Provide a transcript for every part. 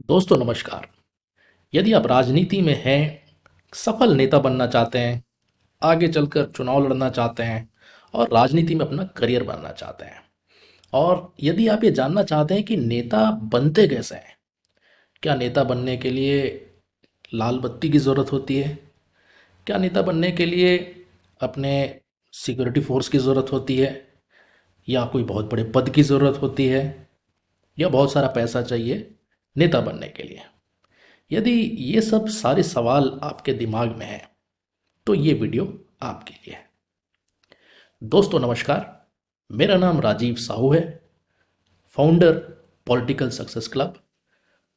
दोस्तों नमस्कार। यदि आप राजनीति में हैं, सफल नेता बनना चाहते हैं, आगे चलकर चुनाव लड़ना चाहते हैं और राजनीति में अपना करियर बनाना चाहते हैं, और यदि आप ये जानना चाहते हैं कि नेता बनते कैसे हैं, क्या नेता बनने के लिए लाल बत्ती की ज़रूरत होती है, क्या नेता बनने के लिए अपने सिक्योरिटी फोर्स की ज़रूरत होती है, या कोई बहुत बड़े पद की ज़रूरत होती है, या बहुत सारा पैसा चाहिए नेता बनने के लिए। यदि ये सब सारे सवाल आपके दिमाग में हैं तो ये वीडियो आपके लिए है। दोस्तों नमस्कार, मेरा नाम राजीव साहू है, फाउंडर पॉलिटिकल सक्सेस क्लब।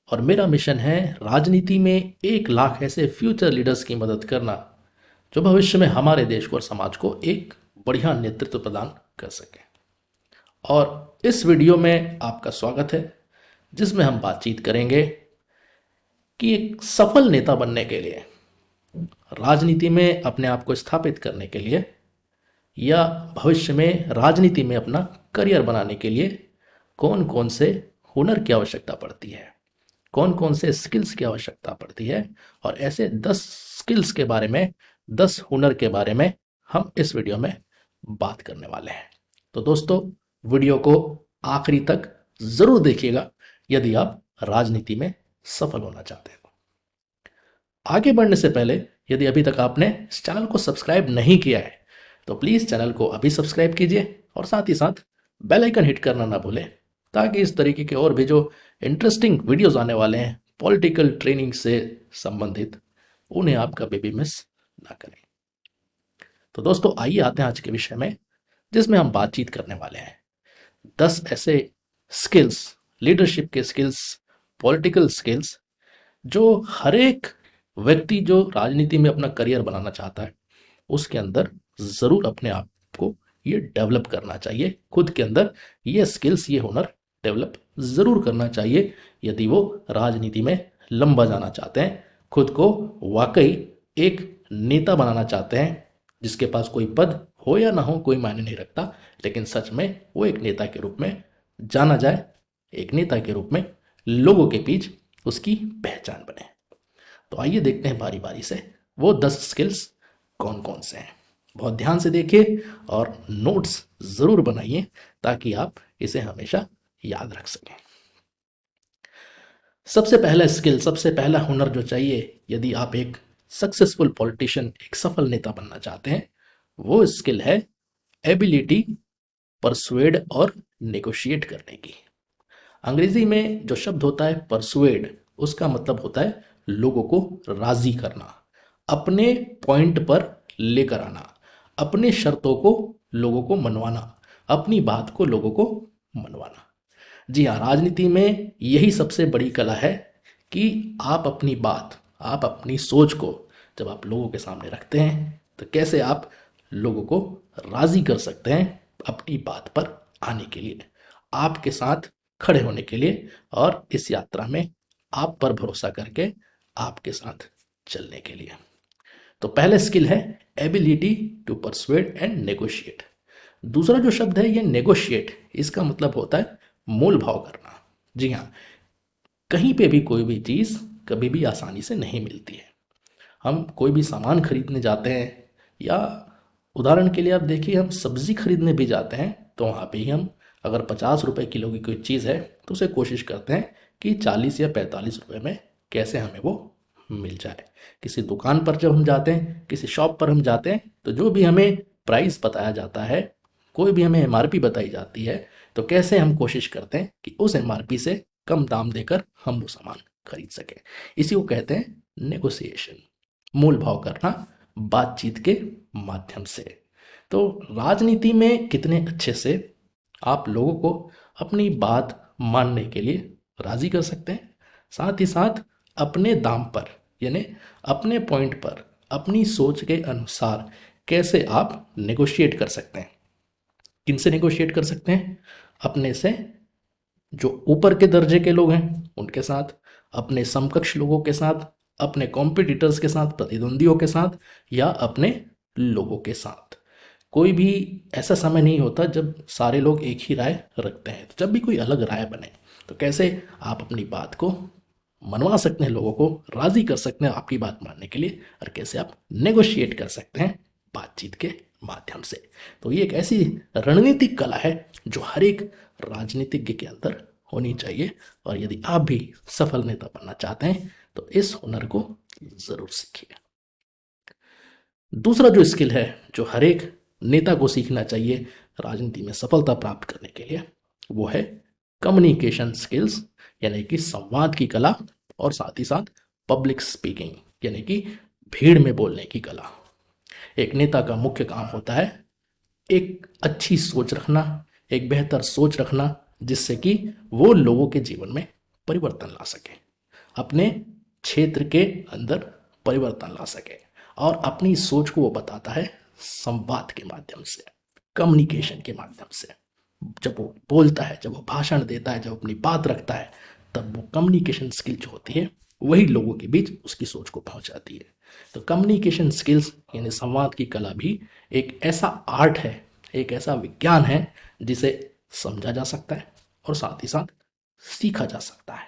और मेरा मिशन है राजनीति में 1 लाख ऐसे फ्यूचर लीडर्स की मदद करना जो भविष्य में हमारे देश को और समाज को एक बढ़िया नेतृत्व प्रदान कर सके। और इस वीडियो में आपका स्वागत है, जिसमें हम बातचीत करेंगे कि एक सफल नेता बनने के लिए, राजनीति में अपने आप को स्थापित करने के लिए, या भविष्य में राजनीति में अपना करियर बनाने के लिए कौन कौन से हुनर की आवश्यकता पड़ती है, कौन कौन से स्किल्स की आवश्यकता पड़ती है। और ऐसे 10 स्किल्स के बारे में, 10 हुनर के बारे में हम इस वीडियो में बात करने वाले हैं। तो दोस्तों, वीडियो को आखिरी तक ज़रूर देखिएगा यदि आप राजनीति में सफल होना चाहते हैं। आगे बढ़ने से पहले, यदि अभी तक आपने इस चैनल को सब्सक्राइब नहीं किया है तो प्लीज़ चैनल को अभी सब्सक्राइब कीजिए और साथ ही साथ बेल आइकन हिट करना ना भूलें, ताकि इस तरीके के और भी जो इंटरेस्टिंग वीडियोस आने वाले हैं पॉलिटिकल ट्रेनिंग से संबंधित, उन्हें आप कभी भी मिस ना करें। तो दोस्तों, आइए आते हैं आज के विषय में, जिसमें हम बातचीत करने वाले हैं 10 ऐसे स्किल्स, लीडरशिप के स्किल्स, पॉलिटिकल स्किल्स, जो हर एक व्यक्ति जो राजनीति में अपना करियर बनाना चाहता है उसके अंदर ज़रूर अपने आप को ये डेवलप करना चाहिए। खुद के अंदर ये स्किल्स, ये हुनर डेवलप ज़रूर करना चाहिए यदि वो राजनीति में लंबा जाना चाहते हैं, खुद को वाकई एक नेता बनाना चाहते हैं, जिसके पास कोई पद हो या ना हो कोई मायने नहीं रखता, लेकिन सच में वो एक नेता के रूप में जाना जाए, एक नेता के रूप में लोगों के बीच उसकी पहचान बने। तो आइए देखते हैं बारी बारी से वो 10 स्किल्स कौन कौन से हैं। बहुत ध्यान से देखिए और नोट्स ज़रूर बनाइए, ताकि आप इसे हमेशा याद रख सकें। सबसे पहला स्किल, सबसे पहला हुनर जो चाहिए यदि आप एक सक्सेसफुल पॉलिटिशियन, एक सफल नेता बनना चाहते हैं, वो स्किल है एबिलिटी परसुएड और नेगोशिएट करने की। अंग्रेजी में जो शब्द होता है परसुएड, उसका मतलब होता है लोगों को राजी करना, अपने पॉइंट पर लेकर आना, अपने शर्तों को लोगों को मनवाना, अपनी बात को लोगों को मनवाना। जी हाँ, राजनीति में यही सबसे बड़ी कला है कि आप अपनी बात, आप अपनी सोच को जब आप लोगों के सामने रखते हैं तो कैसे आप लोगों को राजी कर सकते हैं अपनी बात पर आने के लिए, आपके साथ खड़े होने के लिए, और इस यात्रा में आप पर भरोसा करके आपके साथ चलने के लिए। तो पहला स्किल है ability to persuade and negotiate. दूसरा जो शब्द है ये नेगोशिएट, इसका मतलब होता है मोल भाव करना। जी हाँ, कहीं पे भी कोई भी चीज़ कभी भी आसानी से नहीं मिलती है। हम कोई भी सामान खरीदने जाते हैं, या उदाहरण के लिए आप देखिए, हम सब्जी खरीदने भी जाते हैं तो वहाँ पे ही हम अगर 50 रुपए किलो की कोई चीज़ है तो उसे कोशिश करते हैं कि 40 या 45 रुपए में कैसे हमें वो मिल जाए। किसी दुकान पर जब हम जाते हैं, किसी शॉप पर हम जाते हैं, तो जो भी हमें प्राइस बताया जाता है, कोई भी हमें एमआरपी बताई जाती है, तो कैसे हम कोशिश करते हैं कि उस एमआरपी से कम दाम देकर हम वो सामान खरीद सकें। इसी को कहते हैं नेगोशिएशन, मोल भाव करना बातचीत के माध्यम से। तो राजनीति में कितने अच्छे से आप लोगों को अपनी बात मानने के लिए राजी कर सकते हैं, साथ ही साथ अपने दाम पर, यानी अपने पॉइंट पर, अपनी सोच के अनुसार कैसे आप नेगोशिएट कर सकते हैं। किनसे नेगोशिएट कर सकते हैं? अपने से जो ऊपर के दर्जे के लोग हैं उनके साथ, अपने समकक्ष लोगों के साथ, अपने कॉम्पिटिटर्स के साथ, प्रतिद्वंदियों के साथ, या अपने लोगों के साथ। कोई भी ऐसा समय नहीं होता जब सारे लोग एक ही राय रखते हैं। तो जब भी कोई अलग राय बने तो कैसे आप अपनी बात को मनवा सकते हैं लोगों को, राजी कर सकते हैं आपकी बात मानने के लिए, और कैसे आप नेगोशिएट कर सकते हैं बातचीत के माध्यम से। तो ये एक ऐसी रणनीतिक कला है जो हर एक राजनीतिज्ञ के अंदर होनी चाहिए, और यदि आप भी सफल नेता बनना चाहते हैं तो इस हुनर को जरूर सीखिए। दूसरा जो स्किल है जो हर एक नेता को सीखना चाहिए राजनीति में सफलता प्राप्त करने के लिए, वो है कम्युनिकेशन स्किल्स, यानी कि संवाद की कला, और साथ ही साथ पब्लिक स्पीकिंग, यानी कि भीड़ में बोलने की कला। एक नेता का मुख्य काम होता है एक अच्छी सोच रखना, एक बेहतर सोच रखना, जिससे कि वो लोगों के जीवन में परिवर्तन ला सके, अपने क्षेत्र के अंदर परिवर्तन ला सके, और अपनी सोच को वो बताता है संवाद के माध्यम से, कम्युनिकेशन के माध्यम से। जब वो बोलता है, जब वो भाषण देता है, जब अपनी बात रखता है, तब वो कम्युनिकेशन स्किल जो होती है वही लोगों के बीच उसकी सोच को पहुंचाती है। तो कम्युनिकेशन स्किल्स यानी संवाद की कला भी एक ऐसा आर्ट है, एक ऐसा विज्ञान है जिसे समझा जा सकता है और साथ ही साथ सीखा जा सकता है।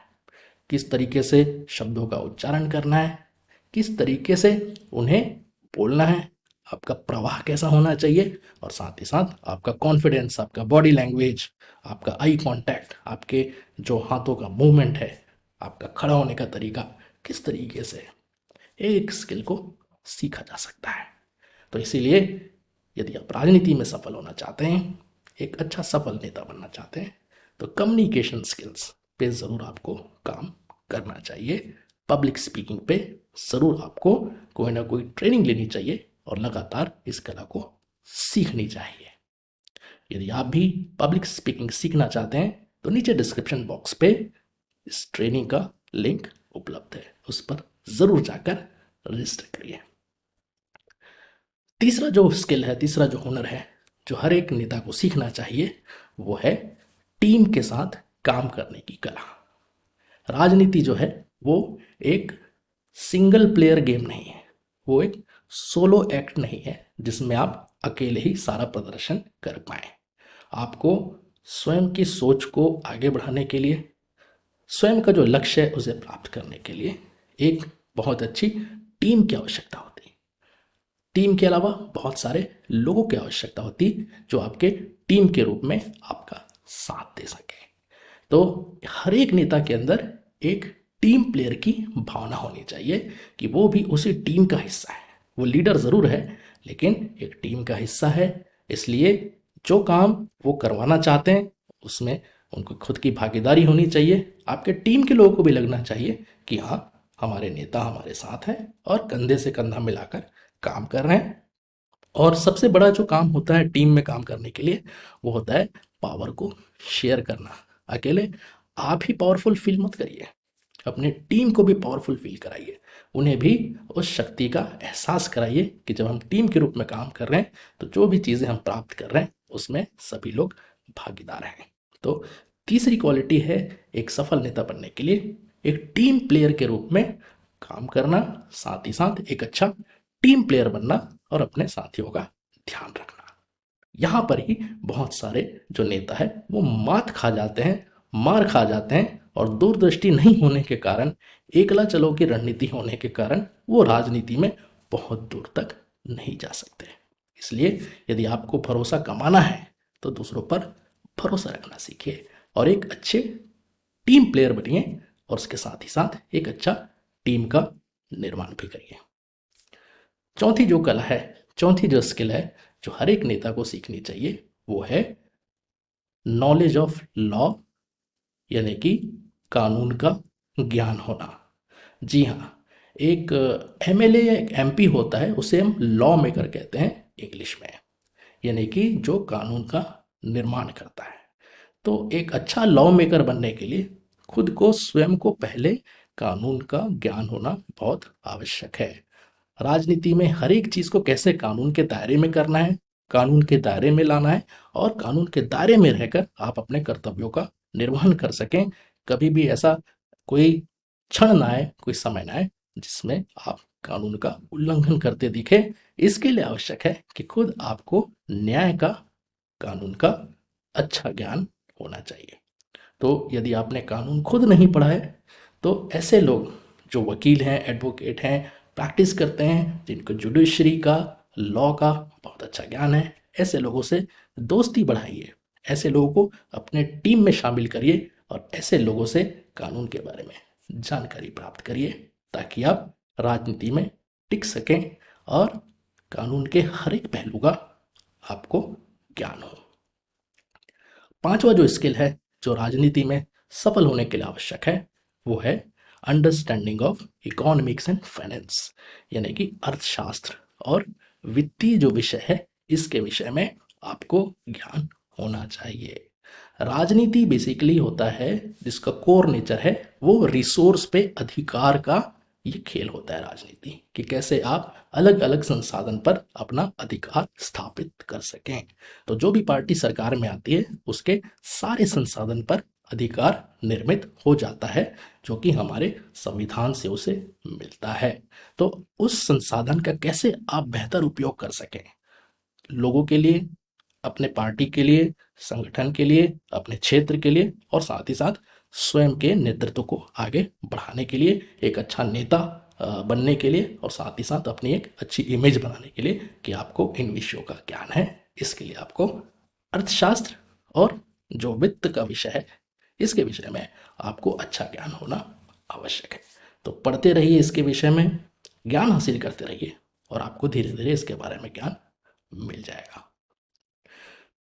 किस तरीके से शब्दों का उच्चारण करना है, किस तरीके से उन्हें बोलना है, आपका प्रवाह कैसा होना चाहिए, और साथ ही साथ आपका कॉन्फिडेंस, आपका बॉडी लैंग्वेज, आपका आई कांटेक्ट, आपके जो हाथों का मूवमेंट है, आपका खड़ा होने का तरीका, किस तरीके से एक स्किल को सीखा जा सकता है। तो इसीलिए यदि आप राजनीति में सफल होना चाहते हैं, एक अच्छा सफल नेता बनना चाहते हैं, तो कम्युनिकेशन स्किल्स पे ज़रूर आपको काम करना चाहिए। पब्लिक स्पीकिंग पे ज़रूर आपको कोई ना कोई ट्रेनिंग लेनी चाहिए और लगातार इस कला को सीखनी चाहिए। यदि आप भी पब्लिक स्पीकिंग सीखना चाहते हैं तो नीचे डिस्क्रिप्शन बॉक्स पे इस ट्रेनिंग का लिंक उपलब्ध है, उस पर ज़रूर जाकर रजिस्टर करिए। तीसरा जो स्किल है, तीसरा जो हुनर है जो हर एक नेता को सीखना चाहिए, वो है टीम के साथ काम करने की कला। राजनीति जो है वो एक सिंगल प्लेयर गेम नहीं है, वो एक सोलो एक्ट नहीं है जिसमें आप अकेले ही सारा प्रदर्शन कर पाए। आपको स्वयं की सोच को आगे बढ़ाने के लिए, स्वयं का जो लक्ष्य है उसे प्राप्त करने के लिए एक बहुत अच्छी टीम की आवश्यकता होती है। टीम के अलावा बहुत सारे लोगों की आवश्यकता होती जो आपके टीम के रूप में आपका साथ दे सके। तो हर एक नेता के अंदर एक टीम प्लेयर की भावना होनी चाहिए कि वो भी उसी टीम का हिस्सा है। वो लीडर ज़रूर है लेकिन एक टीम का हिस्सा है, इसलिए जो काम वो करवाना चाहते हैं उसमें उनको खुद की भागीदारी होनी चाहिए। आपके टीम के लोगों को भी लगना चाहिए कि हाँ, हमारे नेता हमारे साथ हैं और कंधे से कंधा मिलाकर काम कर रहे हैं। और सबसे बड़ा जो काम होता है टीम में काम करने के लिए, वो होता है पावर को शेयर करना। अकेले आप ही पावरफुल फील मत करिए, अपने टीम को भी पावरफुल फील कराइए, उन्हें भी उस शक्ति का एहसास कराइए कि जब हम टीम के रूप में काम कर रहे हैं तो जो भी चीज़ें हम प्राप्त कर रहे हैं उसमें सभी लोग भागीदार हैं। तो तीसरी क्वालिटी है एक सफल नेता बनने के लिए एक टीम प्लेयर के रूप में काम करना, साथ ही साथ एक अच्छा टीम प्लेयर बनना और अपने साथियों का ध्यान रखना। यहाँ पर ही बहुत सारे जो नेता है वो मात खा जाते हैं, मार खा जाते हैं, और दूरदृष्टि नहीं होने के कारण, एकला चलो की रणनीति होने के कारण वो राजनीति में बहुत दूर तक नहीं जा सकते। इसलिए यदि आपको भरोसा कमाना है तो दूसरों पर भरोसा रखना सीखिए और एक अच्छे टीम प्लेयर बनिए, और उसके साथ ही साथ एक अच्छा टीम का निर्माण भी करिए। चौथी जो कला है, चौथी जो स्किल है जो हर एक नेता को सीखनी चाहिए, वो है नॉलेज ऑफ लॉ, यानी कि कानून का ज्ञान होना। जी हाँ, एक एमएलए या एक एमपी होता है, उसे हम लॉ मेकर कहते हैं इंग्लिश में, यानी कि जो कानून का निर्माण करता है। तो एक अच्छा लॉ मेकर बनने के लिए खुद को, स्वयं को पहले कानून का ज्ञान होना बहुत आवश्यक है। राजनीति में हर एक चीज़ को कैसे कानून के दायरे में करना है, कानून के दायरे में लाना है, और कानून के दायरे में रहकर आप अपने कर्तव्यों का निर्वहन कर सकें। कभी भी ऐसा कोई क्षण ना आए, कोई समय ना आए जिसमें आप कानून का उल्लंघन करते दिखे। इसके लिए आवश्यक है कि खुद आपको न्याय का, कानून का अच्छा ज्ञान होना चाहिए। तो यदि आपने कानून खुद नहीं पढ़ा है तो ऐसे लोग जो वकील हैं, एडवोकेट हैं, प्रैक्टिस करते हैं, जिनको जुडिशरी का, लॉ का बहुत अच्छा ज्ञान है, ऐसे लोगों से दोस्ती बढ़ाइए, ऐसे लोगों को अपने टीम में शामिल करिए और ऐसे लोगों से कानून के बारे में जानकारी प्राप्त करिए, ताकि आप राजनीति में टिक सकें और कानून के हर एक पहलू का आपको ज्ञान हो। पांचवा जो स्किल है जो राजनीति में सफल होने के लिए आवश्यक है, वो है understanding of economics and finance, यानी कि अर्थशास्त्र और वित्तीय जो विषय है, इसके विषय में आपको ज्ञान होना चाहिए। राजनीति बेसिकली होता है, जिसका कोर नेचर है वो रिसोर्स पे अधिकार का ये खेल होता है राजनीति, कि कैसे आप अलग अलग संसाधन पर अपना अधिकार स्थापित कर सकें। तो जो भी पार्टी सरकार में आती है उसके सारे संसाधन पर अधिकार निर्मित हो जाता है, जो कि हमारे संविधान से उसे मिलता है। तो उस संसाधन का कैसे आप बेहतर उपयोग कर सकें, लोगों के लिए, अपने पार्टी के लिए, संगठन के लिए, अपने क्षेत्र के लिए, और साथ ही साथ स्वयं के नेतृत्व को आगे बढ़ाने के लिए, एक अच्छा नेता बनने के लिए, और साथ ही साथ अपनी एक अच्छी इमेज बनाने के लिए कि आपको इन विषयों का ज्ञान है। इसके लिए आपको अर्थशास्त्र और जो वित्त का विषय है, इसके विषय में आपको अच्छा ज्ञान होना आवश्यक है। तो पढ़ते रहिए, इसके विषय में ज्ञान हासिल करते रहिए और आपको धीरे धीरे इसके बारे में ज्ञान मिल जाएगा।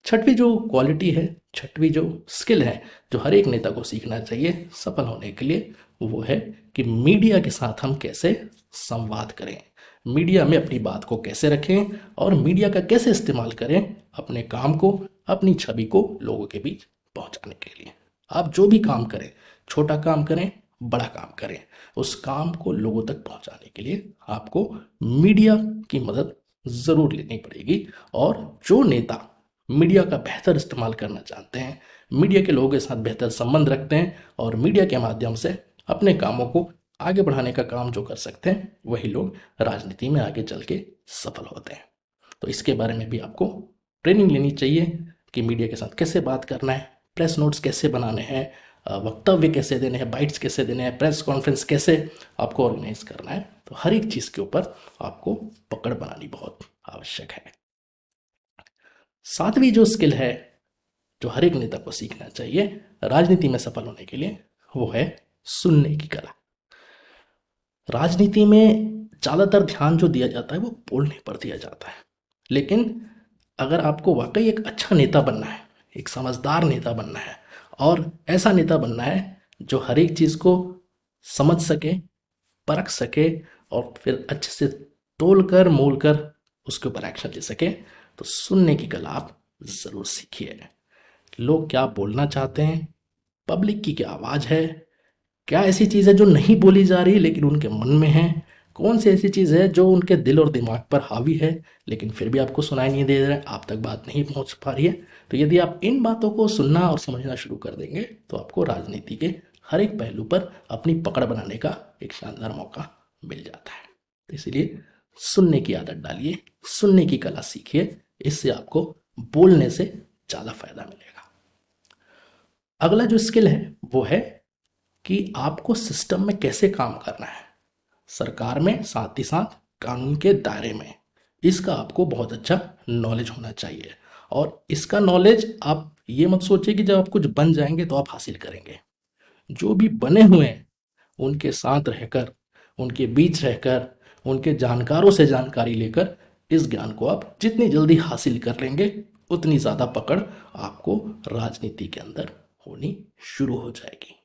छठवीं जो क्वालिटी है, छठवीं जो स्किल है जो हर एक नेता को सीखना चाहिए सफल होने के लिए, वो है कि मीडिया के साथ हम कैसे संवाद करें, मीडिया में अपनी बात को कैसे रखें और मीडिया का कैसे इस्तेमाल करें अपने काम को, अपनी छवि को लोगों के बीच पहुंचाने के लिए। आप जो भी काम करें, छोटा काम करें, बड़ा काम करें, उस काम को लोगों तक पहुंचाने के लिए आपको मीडिया की मदद ज़रूर लेनी पड़ेगी। और जो नेता मीडिया का बेहतर इस्तेमाल करना चाहते हैं, मीडिया के लोगों के साथ बेहतर संबंध रखते हैं और मीडिया के माध्यम से अपने कामों को आगे बढ़ाने का काम जो कर सकते हैं, वही लोग राजनीति में आगे चल के सफल होते हैं। तो इसके बारे में भी आपको ट्रेनिंग लेनी चाहिए कि मीडिया के साथ कैसे बात करना है, प्रेस नोट्स कैसे बनाने हैं, वक्तव्य कैसे देने हैं, बाइट्स कैसे देने हैं, प्रेस कॉन्फ्रेंस कैसे आपको ऑर्गेनाइज करना है। तो हर एक चीज़ के ऊपर आपको पकड़ बनानी बहुत आवश्यक है। सातवीं जो स्किल है जो हर एक नेता को सीखना चाहिए राजनीति में सफल होने के लिए, वो है सुनने की कला। राजनीति में ज़्यादातर ध्यान जो दिया जाता है वो बोलने पर दिया जाता है, लेकिन अगर आपको वाकई एक अच्छा नेता बनना है, एक समझदार नेता बनना है और ऐसा नेता बनना है जो हर एक चीज़ को समझ सके, परख सके और फिर अच्छे से तोल कर मोल कर उसके ऊपर एक्शन ले सके, तो सुनने की कला आप ज़रूर सीखिए। लोग क्या बोलना चाहते हैं, पब्लिक की क्या आवाज़ है, क्या ऐसी चीज़ है जो नहीं बोली जा रही लेकिन उनके मन में है, कौन सी ऐसी चीज़ है जो उनके दिल और दिमाग पर हावी है लेकिन फिर भी आपको सुनाई नहीं दे रहा है, आप तक बात नहीं पहुंच पा रही है। तो यदि आप इन बातों को सुनना और समझना शुरू कर देंगे तो आपको राजनीति के हर एक पहलू पर अपनी पकड़ बनाने का एक शानदार मौका मिल जाता है। तो इसीलिए सुनने की आदत डालिए, सुनने की कला सीखिए, इससे आपको बोलने से ज़्यादा फायदा मिलेगा। अगला जो स्किल है वो है कि आपको सिस्टम में कैसे काम करना है, सरकार में, साथ ही साथ कानून के दायरे में। इसका आपको बहुत अच्छा नॉलेज होना चाहिए। और इसका नॉलेज आप ये मत सोचिए कि जब आप कुछ बन जाएंगे तो आप हासिल करेंगे। जो भी बने हुए हैं उनके साथ रहकर, उनके बीच रहकर, उनके जानकारों से जानकारी लेकर इस ज्ञान को आप जितनी जल्दी हासिल कर लेंगे, उतनी ज़्यादा पकड़ आपको राजनीति के अंदर होनी शुरू हो जाएगी।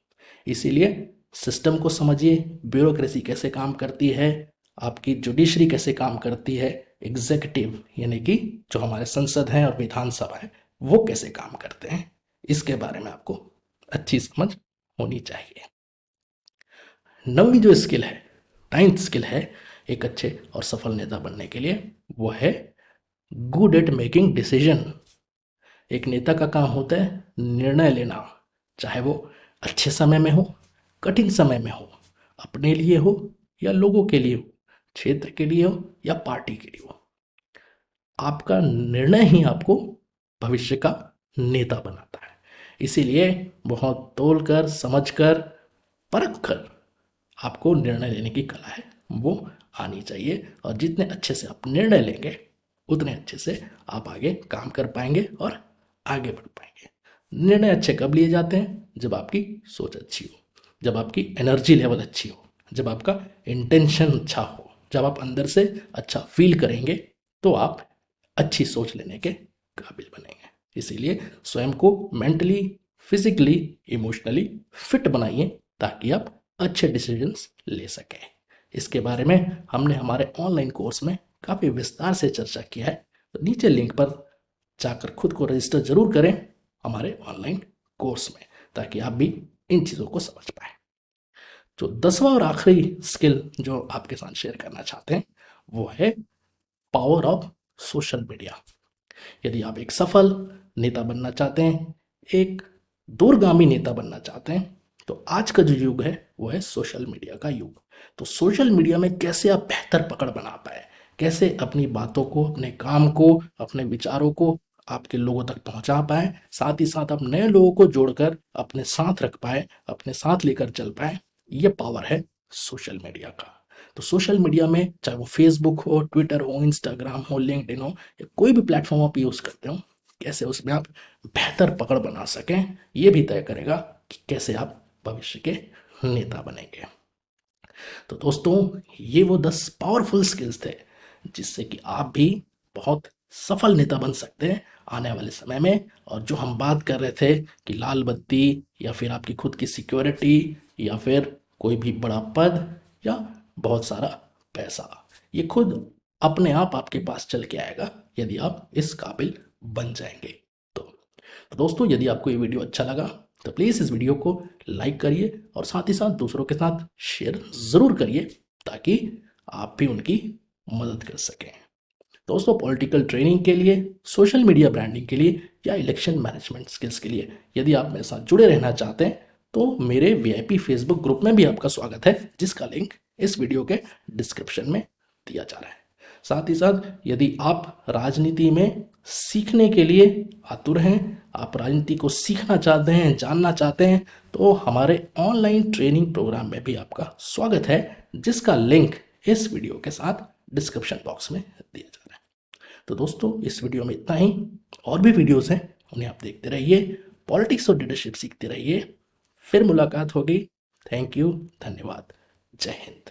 इसीलिए सिस्टम को समझिए, ब्यूरोक्रेसी कैसे काम करती है, आपकी जुडिशरी कैसे काम करती है, एग्जीक्यूटिव यानी कि जो हमारे संसद हैं और विधानसभा है वो कैसे काम करते हैं, इसके बारे में आपको अच्छी समझ होनी चाहिए। नवीं जो स्किल है, 9th स्किल है एक अच्छे और सफल नेता बनने के लिए, वो है गुड एट मेकिंग डिसीजन। एक नेता का काम होता है निर्णय लेना, चाहे वो अच्छे समय में हो, कठिन समय में हो, अपने लिए हो या लोगों के लिए हो, क्षेत्र के लिए हो या पार्टी के लिए हो। आपका निर्णय ही आपको भविष्य का नेता बनाता है। इसीलिए बहुत तोल कर, समझ कर, परख कर आपको निर्णय लेने की कला है वो आनी चाहिए, और जितने अच्छे से आप निर्णय लेंगे उतने अच्छे से आप आगे काम कर पाएंगे और आगे बढ़ पाएंगे। निर्णय अच्छे कब लिए जाते हैं? जब आपकी सोच अच्छी हो, जब आपकी एनर्जी लेवल अच्छी हो, जब आपका इंटेंशन अच्छा हो, जब आप अंदर से अच्छा फील करेंगे, तो आप अच्छी सोच लेने के काबिल बनेंगे। इसीलिए स्वयं को मेंटली, फिजिकली, इमोशनली फिट बनाइए ताकि आप अच्छे डिसीजंस ले सकें। इसके बारे में हमने हमारे ऑनलाइन कोर्स में काफ़ी विस्तार से चर्चा किया है, तो नीचे लिंक पर जाकर खुद को रजिस्टर जरूर करें हमारे ऑनलाइन कोर्स में, ताकि आप भी इन चीज़ों को समझ पाएँ। जो 10वां और आखिरी स्किल जो आपके साथ शेयर करना चाहते हैं वो है पावर ऑफ सोशल मीडिया। यदि आप एक सफल नेता बनना चाहते हैं, एक दूरगामी नेता बनना चाहते हैं, तो आज का जो युग है वो है सोशल मीडिया का युग। तो सोशल मीडिया में कैसे आप बेहतर पकड़ बना पाए, कैसे अपनी बातों को, अपने काम को, अपने विचारों को आपके लोगों तक पहुंचा पाए, साथ ही साथ आप नए लोगों को जोड़कर अपने साथ रख पाए, अपने साथ लेकर चल पाए, ये पावर है सोशल मीडिया का। तो सोशल मीडिया में चाहे वो फेसबुक हो, ट्विटर हो, इंस्टाग्राम हो, लिंक्डइन हो, या कोई भी प्लेटफॉर्म आप यूज़ करते हो, कैसे उसमें आप बेहतर पकड़ बना सकें, ये भी तय करेगा कि कैसे आप भविष्य के नेता बनेंगे। तो दोस्तों, ये वो 10 पावरफुल स्किल्स थे जिससे कि आप भी बहुत सफल नेता बन सकते हैं आने वाले समय में। और जो हम बात कर रहे थे कि लाल बत्ती, या फिर आपकी खुद की सिक्योरिटी, या फिर कोई भी बड़ा पद, या बहुत सारा पैसा, ये खुद अपने आप आपके पास चल के आएगा यदि आप इस काबिल बन जाएंगे। तो दोस्तों, यदि आपको ये वीडियो अच्छा लगा तो प्लीज़ इस वीडियो को लाइक करिए और साथ ही साथ दूसरों के साथ शेयर ज़रूर करिए ताकि आप भी उनकी मदद कर सकें। दोस्तों, पॉलिटिकल ट्रेनिंग के लिए, सोशल मीडिया ब्रांडिंग के लिए, या इलेक्शन मैनेजमेंट स्किल्स के लिए यदि आप मेरे साथ जुड़े रहना चाहते हैं तो मेरे वीआईपी फेसबुक ग्रुप में भी आपका स्वागत है, जिसका लिंक इस वीडियो के डिस्क्रिप्शन में दिया जा रहा है। साथ ही साथ यदि आप राजनीति में सीखने के लिए आतुर हैं, आप राजनीति को सीखना चाहते हैं, जानना चाहते हैं, तो हमारे ऑनलाइन ट्रेनिंग प्रोग्राम में भी आपका स्वागत है, जिसका लिंक इस वीडियो के साथ डिस्क्रिप्शन बॉक्स में दिया जा रहा है। तो दोस्तों, इस वीडियो में इतना ही। और भी वीडियोस हैं, उन्हें आप देखते रहिए, पॉलिटिक्स और लीडरशिप सीखते रहिए। फिर मुलाकात होगी। थैंक यू, धन्यवाद, जय हिंद।